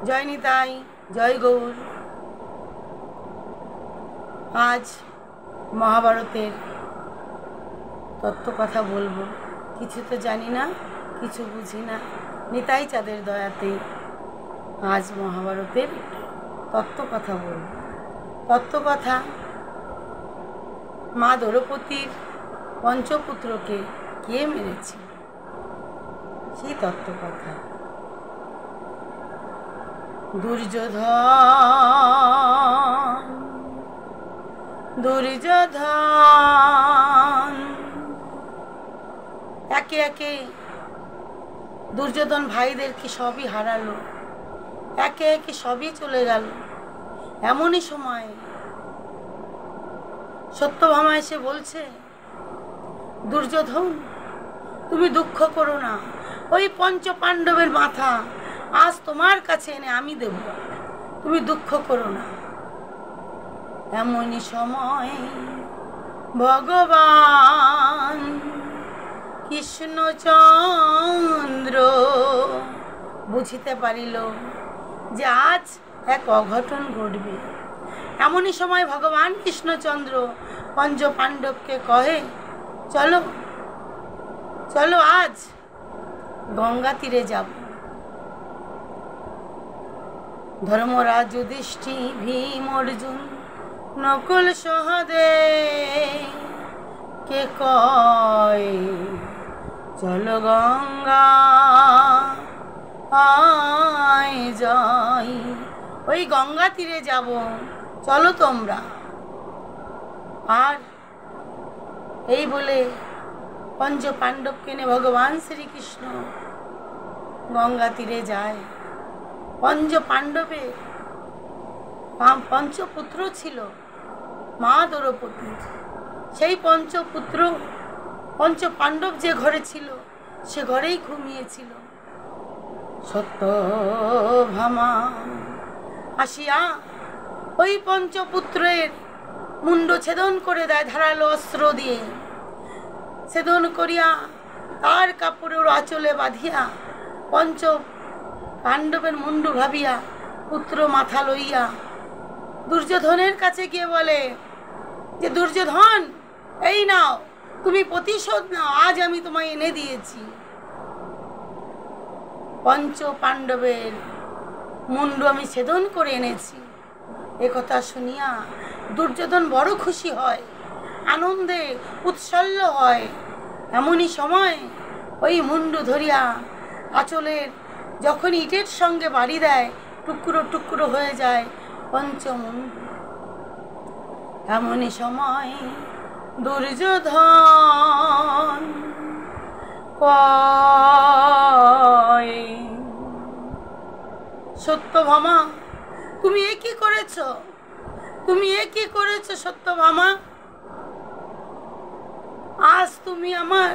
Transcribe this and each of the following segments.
জয় নিতাই, জয় গৌর। আজ মহাভারতের তত্ত্ব কথা বলবো। কিছু তো জানি না, কিছু বুঝি না, নিতাই চাঁদের দয়াতে আজ মহাভারতের তত্ত্ব কথা বলবো। তত্ত্ব কথা, মা দ্রৌপদীর পঞ্চপুত্রকে কে মেরেছে সেই তত্ত্ব কথা। দুর্যোধন একে একে দুর্যোধন ভাইদেরকে সবই হারালো, একে একে সবই চলে গেল। এমনই সময় সত্যভামা এসে বলছে, দুর্যোধন তুমি দুঃখ করো না, ওই পঞ্চ পাণ্ডবের মাথা আজ তোমার কাছে এনে আমি দেব, তুমি দুঃখ করো না। এমনই সময় ভগবান কৃষ্ণচন্দ্র বুঝিতে পারিল যে আজ এক অঘটন ঘটবে। এমনই সময় ভগবান কৃষ্ণচন্দ্র পঞ্চ পাণ্ডবকে কহে, চলো চলো আজ গঙ্গা তীরে যাব। ধর্মরাজ যুধিষ্ঠির, ভীম, অর্জুন, নকুল, সহদেব কে কয় চলো গঙ্গা আয় যাই, ওই গঙ্গা তীরে যাব, চলো তোমরা। আর এই বলে পঞ্চ পাণ্ডবকে নিয়ে ভগবান শ্রীকৃষ্ণ গঙ্গা তীরে যায়। পঞ্চ পাণ্ডবে পঞ্চপুত্র ছিল মা দ্রৌপদীর। সেই পঞ্চপুত্র পঞ্চ পাণ্ডব যে ঘরে ছিল সে ঘরেই ঘুমিয়েছিল। সত্যভামা আসিয়া ওই পঞ্চপুত্রের মুন্ড ছেদন করে দেয় ধারালো অস্ত্র দিয়ে। ছেদন করিয়া তার কাপড়ের আঁচলে বাঁধিয়া পঞ্চ পাণ্ডবের মুন্ডু ভাবিয়া পুত্র মাথা লইয়া দুর্যোধনের কাছে গিয়ে বলে যে, দুর্যোধন এই নাও, তুমি প্রতিশোধ নাও, আজ আমি তোমায় এনে দিয়েছি। পঞ্চ পাণ্ডবের মুন্ডু আমি ছেদন করে এনেছি। একথা শুনিয়া দুর্যোধন বড় খুশি হয়, আনন্দে উৎসল্ল হয়। এমনই সময় ওই মুন্ডু ধরিয়া আঁচলের যখন ইটের সঙ্গে বাড়ি দেয়, টুকরো টুকরো হয়ে যায় পঞ্চমুন্ডু। এমনই সময় দুর্যোধন কয়, সত্যভামা তুমি এ কি করেছ, তুমি এ কি করেছ সত্যভামা? আজ তুমি আমার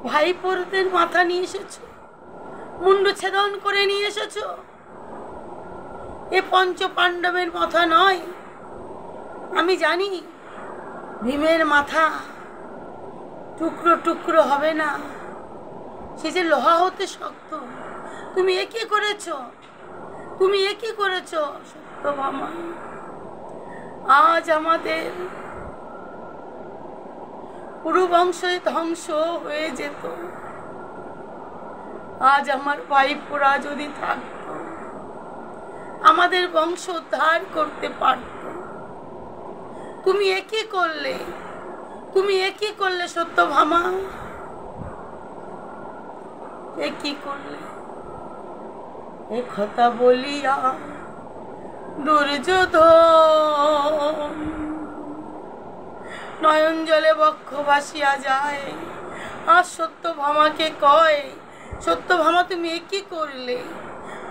ভাইপোদের মাথা নিয়ে এসেছো, মুন্ডু ছেদন করে নিয়ে এসেছো। এ পঞ্চ পাণ্ডবের মাথা নয়। আমি জানি ভীমের মাথা টুকরো টুকরো হবে না, সে যে লোহা হতে শক্ত। তুমি এ কি করেছো, তুমি এ কি করেছো সত্যভামা? আজ আমাদের পুরো বংশ ধ্বংস হয়ে যেত। আজ আমার ভাইপোরা যদি থাকতো, আমাদের বংশ উদ্ধার করতে পারত। তুমি এ কি করলে, তুমি এ কি করলে সত্যভামা, এ কি করলে? এ কথা বলিয়া দুর্যোধন নয়ন জলে বক্ষ ভাসিয়া যায়। আর সত্যভামাকে কয়, সত্যভামা তুমি এ কি করলে,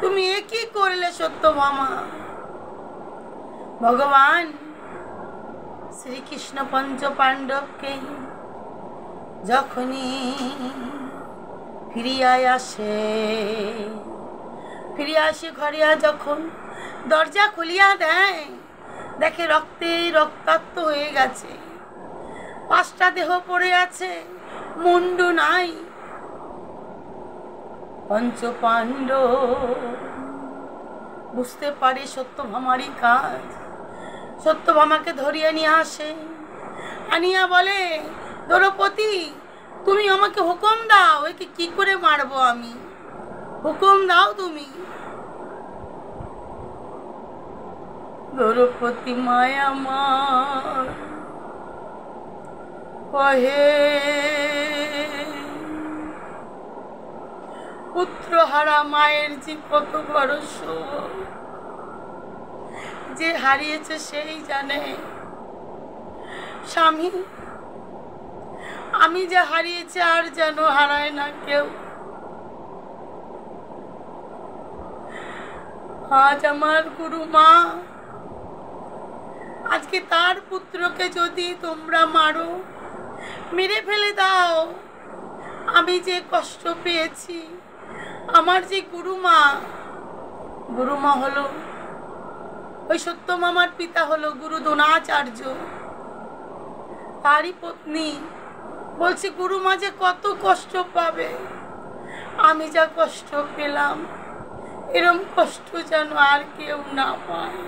তুমি এ কি করলে সত্যভামা? ভগবান শ্রীকৃষ্ণ পঞ্চ পাণ্ডবকে যখনই ফিরিয়া আসে ঘরে, যখন দরজা খুলিয়া দেয়, দেখে রক্তে রক্তাক্ত হয়ে গেছে। 5টা দেহ পড়ে আছে, মুন্ডু নাই। পঞ্চ পাণ্ডব বুঝতে পারে সত্যভামারই কাজ। সত্যভামাকে ধরিয়ে নিয়ে আসে, আনিয়া বলে, দ্রৌপদী তুমি আমাকে হুকুম দাও, একে কি করে মারবো আমি, হুকুম দাও তুমি। দ্রৌপদী মায়া আমার কহে, পুত্র হারা মায়ের যে কত বড় শোক, যে হারিয়েছে সেই জানে। স্বামী আমি যে হারিয়েছি আর যেন হারায় না কেউ। আজ আমার গুরু মা, আজকে তার পুত্রকে যদি তোমরা মারো, মেরে ফেলে দাও, আমি যে কষ্ট পেয়েছি, আমার যে গুরুমা হলো ওই সত্যভামার পিতা হলো গুরু দ্রোণাচার্য, তারই পত্নী। বলছি গুরুমা যে কত কষ্ট পাবে, আমি যা কষ্ট পেলাম এরম কষ্ট যেন আর কেউ না পায়।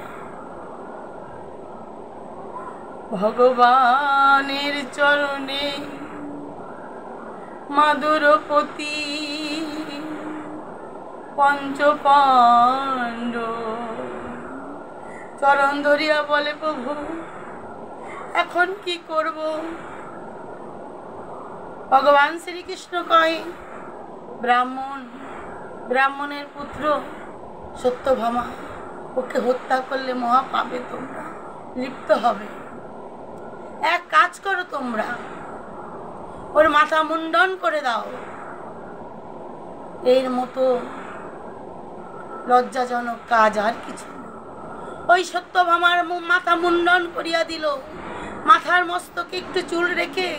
ভগবানের চরণে মা দ্রৌপদী পঞ্চপাণ্ডব চরণ ধরিয়া বলে, প্রভু এখন কি করব? ভগবান শ্রীকৃষ্ণ কয়, ব্রাহ্মণের পুত্র সত্যভামা, ওকে হত্যা করলে মহা পাবে, তোমরা লিপ্ত হবে। এক কাজ করো, তোমরা ওর মাথা মুন্ডন করে দাও। এর মতো লজ্জাজনক কাজ আর কিছু না। ওই সত্যভামার মাথা মুন্ডন করিয়া দিল, মাথার মস্তকে একটু চুল রেখে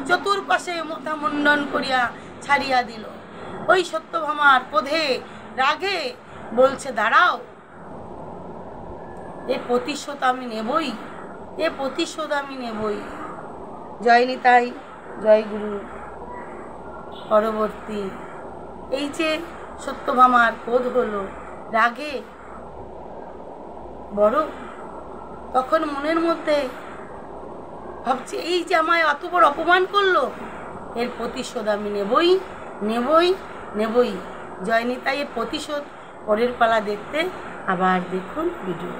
চতুর্পাশে মাথা মুন্ডন করিয়া ছাড়িয়া দিল। ওই সত্যভামার ক্রোধে রাগে বলছে, দাঁড়াও, এ প্রতিশোধ আমি নেবই, এ প্রতিশোধ আমি নেবই। জয় নিতাই, জয় গুরু। পরবর্তী এই যে সত্যভামার ক্রোধ হলো, রাগে বড়, তখন মনের মধ্যে ভাবছে, এই যে আমায় অত বড় অপমান করলো, এর প্রতিশোধ আমি নেবই নেবই নেবই। জয় নিতাই। এর প্রতিশোধ পরের পালা দেখতে আবার দেখুন ভিডিও।